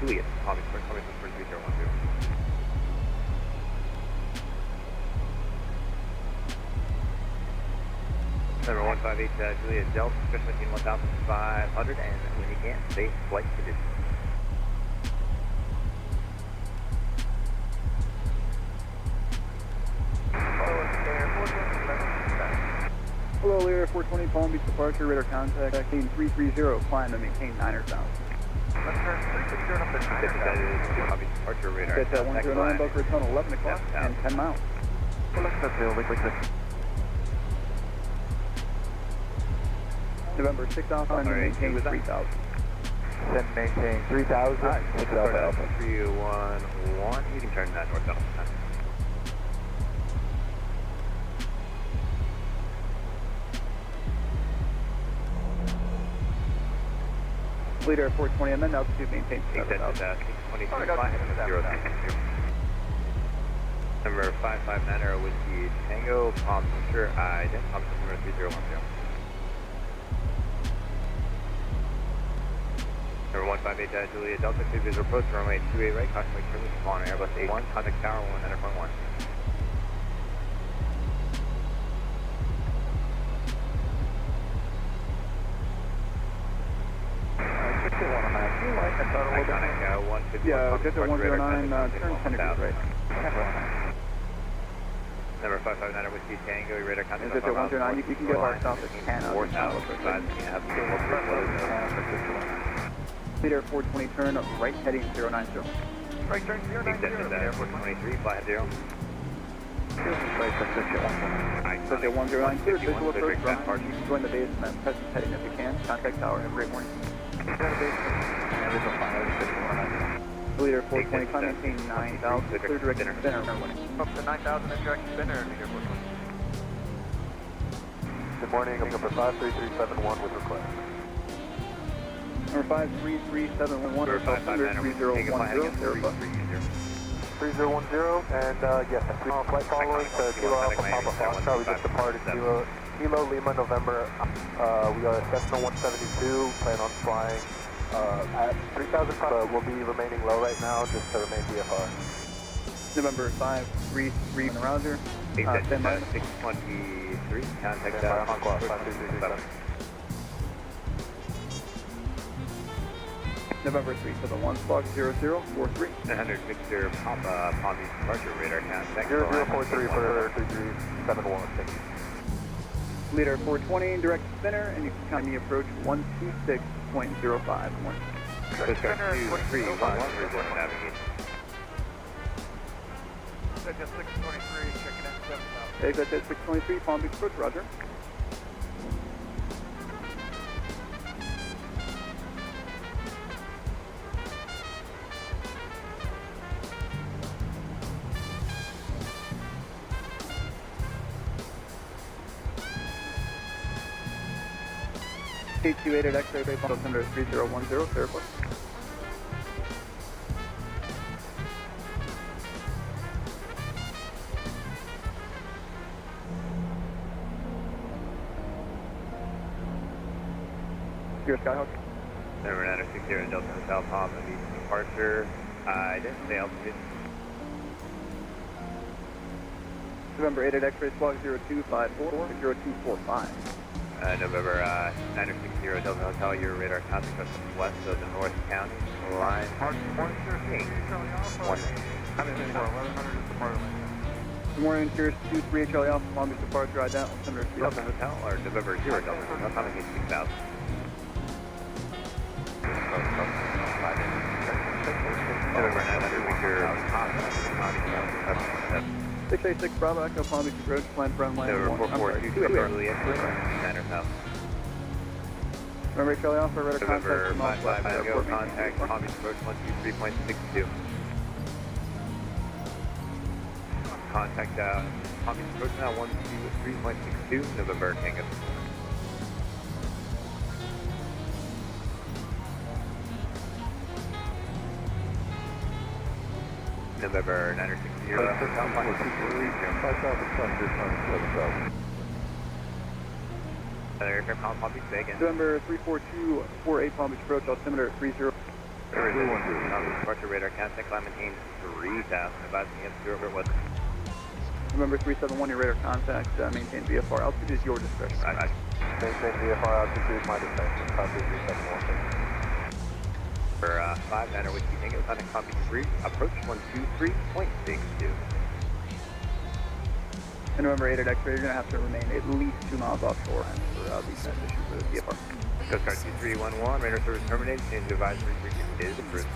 Juliet, Palm Beach Approach 3010. Number 158 Juliet Delta, special machine 1500, and when you can, safe flight conditions. Hello, Lear 420 Palm Beach departure, radar contact, 330, climb and maintain 9,000. Left turn 360 up to 9,000. That is Palm Beach departure radar. Get that 109 Boca Raton, 11 o'clock and 10 miles. November 6 Alpha and maintain 3,000. Then maintain 3,000. 6 Alpha. 311. You can turn that north Alpha. Leader 420 and then altitude maintain 7,000. 623. Number 559 Whiskey Tango, Palm Beach, ident, Palm Beach number 3010. Number 158 Juliet Delta, two visual approach, runway 28 right, caution wake turn on Airbus 81, contact tower 190.1. Iconic 150. Yeah, get the 109, turn 10 degrees right. Number 559 Whiskey Tango, your radar contact. Is it the 109? You can get our south at 10 out. 4,000. You have Leader 420 turn right heading 090. right turn 090. Airport 23, fly at 0. So the 109 clear, visual approach, runway. You can join the base and then present heading if you can. Contact tower, have a great morning. Leader 420, climb maintain 9,000, clear direction spinner, remember. Up to 9,000 in direct spinner, Leader 420. Good morning, I'm number 53371 with request. Number 53371, Number 3010, 3010, and yes, flight following to Kilo Alpha Papa Foxtrot. We just departed Kilo Lima November. We are Cessna 172, plan on flying at 3,000, but we'll be remaining low right now just to remain VFR. November 533 in the rounder. 10 miles. 623, contact Hong Kong 5337. November 3 to the 1 squawk 0043. 900 Victor Papa Palm Beach departure radar contact. 0043 for 3371. Thank you. Leader 420, direct spinner, and you can kindly approach 126.05. Cisco 231, resume navigation. Cisco 623, checking in 7,000. Take that at 623, Palm Beach approach, roger. K28 at X-ray base on number 3010, Fairport. Here, Skyhawk. Number 960 Delta Hotel Palm Beach departure. Identify altitude. November 8 at X-ray squawk 0254, 0245. November 960 Delta Hotel, your radar contact us west of the North County line. Morning, sir. Good morning, Sirius 23 Charlie Alpha, Palm Beach departure, identical, November 3 Delta Hotel, or November 0 Delta Hotel, coming in 6,000. November 900 Victor 686 Bravo, Echo Palm Beach approach, plan for runway. November 442 Charlie X-ray, center south. Remember Charlie Alpha, radar contact November from Northwest 55 Airport. contact Palm Beach approach 123.62. Contact Palm Beach approach now 123.62, November Tango. November 960. Another aircraft Palm Beach Bay again. November 34248 Palm Beach approach, altimeter 30. Departure radar contact line maintains 3,000. Advising you have zero was. November 371, your radar contact, maintain VFR altitude is your discretion. Right. Maintain VFR altitude, my discretion. Copy 371. For 59er Whiskey Tango, contact copy 3, approach 123.62. And November 8 at X-ray, you're going to have to remain at least 2 miles offshore for the transition for the VFR. Coast Guard 2311, radar service terminated, change advisory frequency is approved.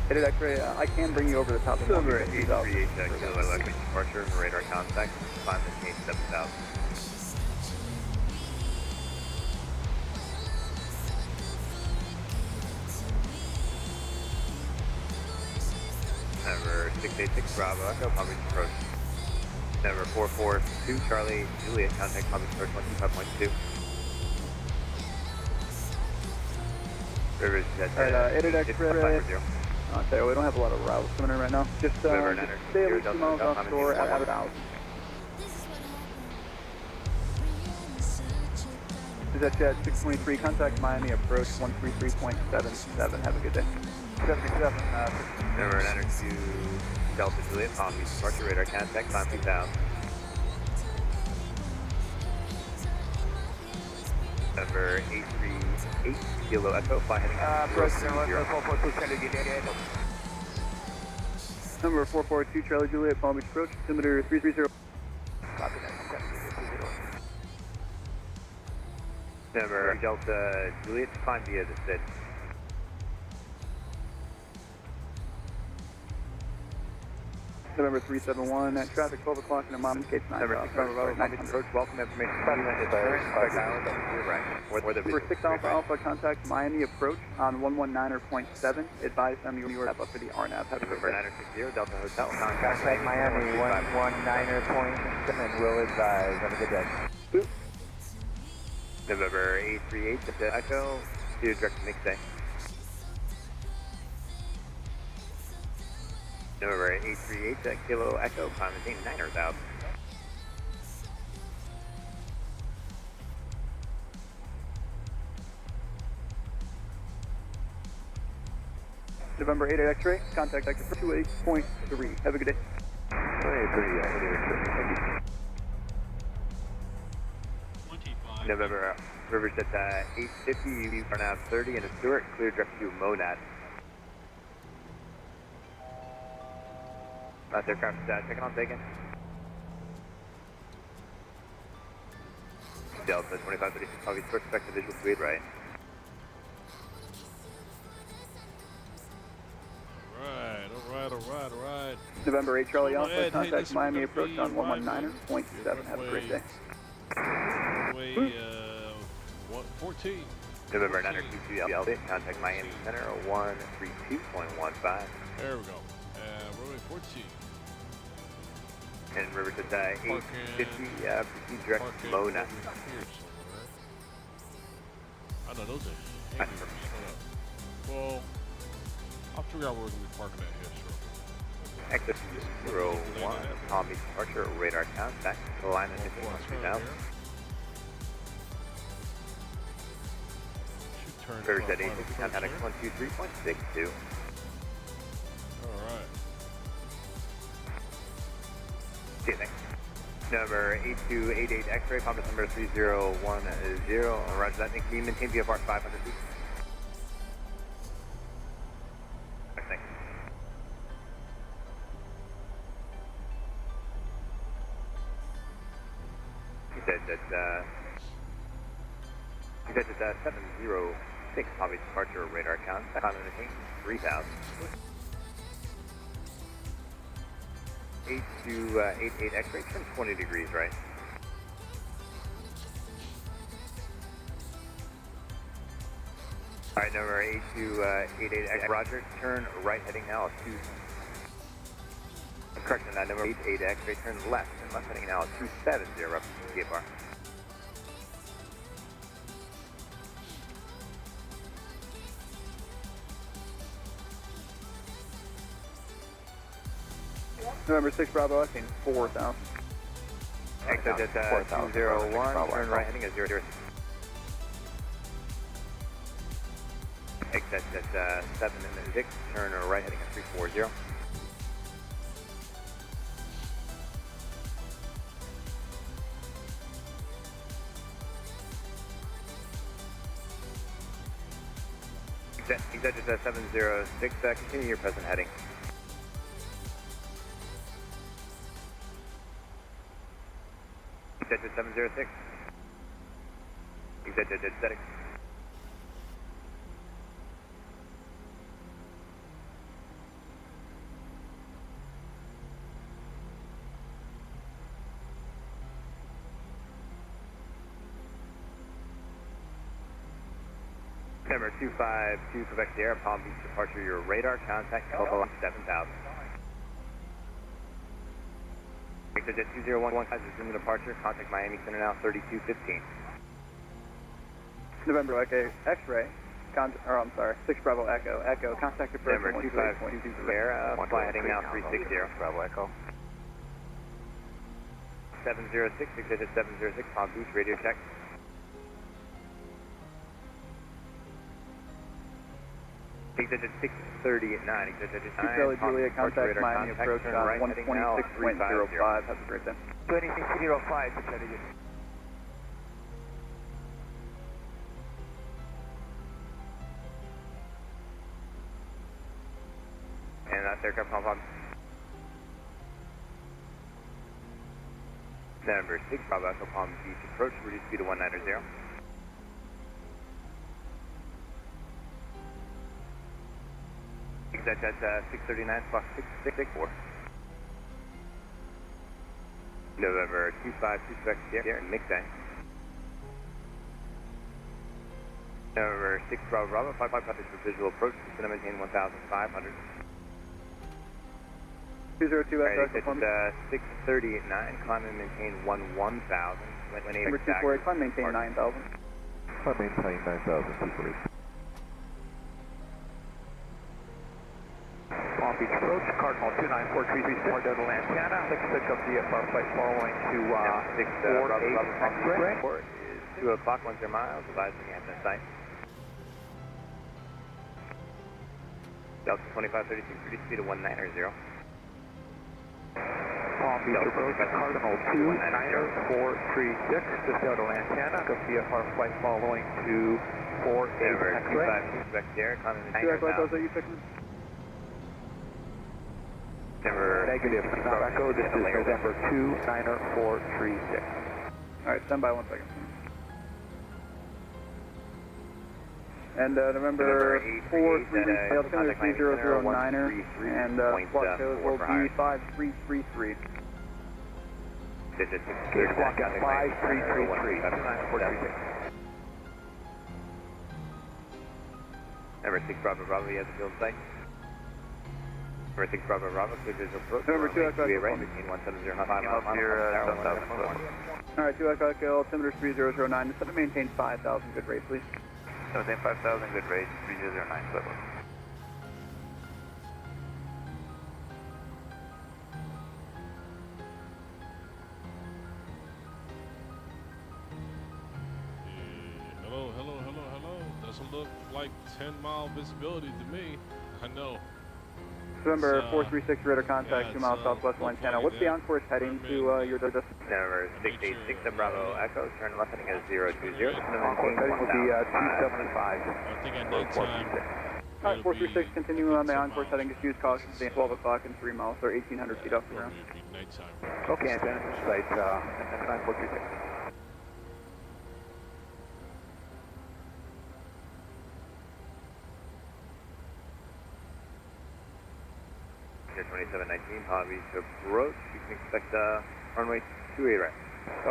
Hit it X-ray, I can bring you over the top of the Number 838, Kilo Electric departure, radar contact, climb maintain 7,000. Number 686, Bravo Echo, Palm Beach approach. Number 442, Charlie Juliet, contact Palm Beach approach 125.2. Rivers Jet. Alright, 8 at X-ray. Okay, we don't have a lot of routes coming in right now. Just stay at least 2 miles offshore at 1,000. Is that Jet 623, contact Miami approach 133.77. Have a good day. 77, Number 902, Delta Juliet, Palm Beach departure radar contact, climb 2,000. Number 838, Kilo Echo, fly heading approach 030. Number 442, Charlie Juliet, Palm Beach approach, altimeter 330. Copy that, 70. Number Delta Juliet, climb via the SID. November 371, at traffic 12 o'clock in the Mom Gates 9. Number 6 Bravo, Palm Beach approach, welcome information. Number 6 Alpha Alpha, contact Miami approach on 119.7. Advise them you are up for the RNAV. Have a good Number day. 960, Delta Hotel, Contact Miami 119.7, will advise. Have a good day. Boop. November 838, Delta Echo, to direct mix day. November 838, Kilo Echo, climb maintain 9,000. November 8 at X-ray, contact active 28.3. Have a good day. November Rivers at 850, you are now 30 and a Stewart, clear direct to Monad. Last aircraft checking on taken. Delta 2536, Palm Beach approach, expect visual speed right. All right. November 8 Charlie Go Alpha, ahead, contact listen, Miami we're approach gonna on be 119.7. Have a great day. Runway 14. November 922 Elliott, contact Miami Center 132.15. There we go. Runway 14. And Rivers at 850, proceed direct Park to in Mona. over here somewhere. I know those are hangers. Hold up. Well, I'll figure out where we're going to be parking at here shortly. Exit 01, Palm Beach departure, radar contact, alignment is 2000. Rivers at 850, contact 123.62. Alright. See you next. Number 8288 X-ray, Palm Beach number 3010. Roger that. Can you maintain VFR 500 feet? Thanks. He said that 706 Palm Beach departure radar count. Climb maintain 3000. 8288 X-ray, turn 20 degrees right. Alright, number 8288 X-ray, Roger, turn right heading now 2. Correction, that number 88 X-ray, turn left and left heading now 270 up to VFR. November 6 Bravo, I seen 4,000. Exit at 201, turn right heading at 00. Exit at 76, turn right heading at 340. Exit at 706, continue your present heading. Exit at 706. Exit at static. Number 252 Quebec Sierra, Palm Beach departure, your radar contact, Alpha 7000. Exit at 2011, resume departure, contact Miami Center now, 3215. November Echo X-ray, 6 Bravo Echo, contact approach. Number 252 Sierra, fly heading now 360. Bravo Echo. 706, exit at 706, Palm Beach, radio check. Exit at 630 at 9, exit at 9. Charlie Juliet, contact Miami approach on 126.05, have a great day. 2605, And that's aircraft Palm. Number 6, Bravo Echo Palm Beach approach, reduce speed to 190. Exit at 639, Fox 664. November 252 Quebec Sierra in Mixay. November 6 Bravo Bravo, 55 for visual approach, going to maintain 1,500. 202 Exit at 630 at 9, climb and maintain 1,000. Number 248, climb maintain 9,000. Climb maintain 9,000, 248. Palm Beach approach, Cardinal 29436, more Delta Lantana, 66 up VFR flight following to 48 X-ray. Is 2 o'clock, 10 miles, advising you have no sight. Delta 2536, reduce speed to 190. Palm Beach approach, Cardinal 29436, just Delta Lantana, go VFR flight following to 48 X-ray. 252 Quebec Sierra, climbing the those that you fixing? Negative, Echo, this is November 29436. Alright, stand by 1 second. And November 433, altimeter 3009er, and squawk code will be 5333. Squawk at 5333, 29436. Number 6 Bravo Bravo, you have the field site. Number 6 Bravo Bravo, clear visual approach. Number 2 Echo Echo, right between 170 and 5 miles. Alright, 2 Echo Echo, altimeter 3009, set to maintain 5,000, good rate please. Maintain 5,000, good rate, 3009, good rate. Hello. Doesn't look like 10-mile visibility to me. I know. November 436, radar contact, 2 miles southwest Lantana. What's the on-course heading to your distance? Number 686 Bravo Echo, turn left heading at 020. On-course heading will be 275. I think at nighttime. Alright, 436, continuing on the on-course heading, just use caution, stay 12 o'clock and 3 miles, or 1,800 feet off the ground. Nighttime. Okay, antenna site, 9436. 2719, Palm Beach approach. You can expect runway 28 right.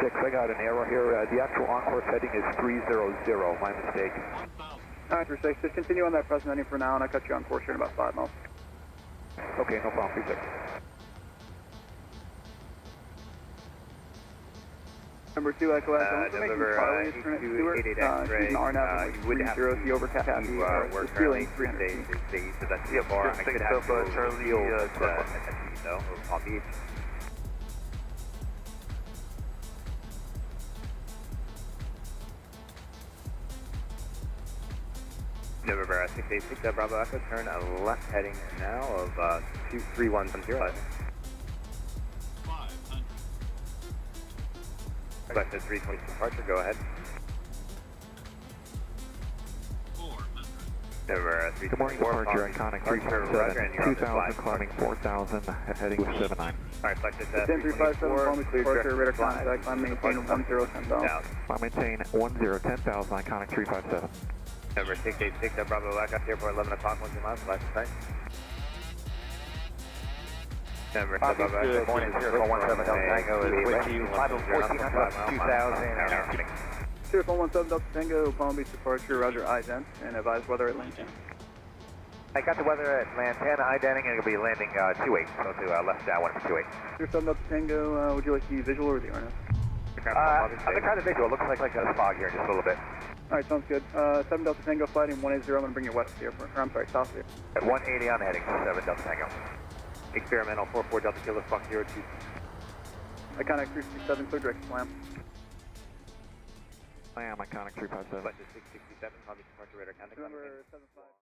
6, I got an error here. The actual on-course heading is 300, my mistake. Alright, 36, just continue on that present heading for now, and I'll cut you on course here in about 5 miles. Okay, no problem, 36. Number 2 Echo Echo, November 8288 X-ray, you would have to the overcast the ceiling 300 feet. So that's the bar. I could have Charlie, though, over Palm Beach. November 686 Bravo Echo, turn left heading now of 3110. 500. Selected 320 departure, go ahead. 400. November 324. Good morning, departure, iconic 357, 2000, climbing 4000, heading 79. Alright, selected 10357, call me departure, radar contact, climb maintain 1010,000. Climb maintain 1010,000, iconic 357. November 686 Bravo Echo, airport 11 o'clock, 1 miles, flash sight. November 7 Bravo Echo, Good morning, 017 Tango is with you, 1400, 2000. 017 Delta Tango, Palm Beach departure, roger, ident, and advise weather at Lantana. I got the weather at Lantana, identing, and it'll be landing 28, so to left downwind for 28. 07 Delta Tango, would you like the visual or the RNS? I'm going to try the visual, it looks like a fog here in just a little bit. Alright, sounds good. 7 Delta Tango, flighting 180, I'm going to bring you west here, or I'm sorry, south here. At 180 on heading, 7 Delta Tango. Experimental 44 Delta Kilo Fox 02. Iconic 367, clear direct slam. I am iconic 357. Selected 667, Palm Beach departure, radar contact. November 75.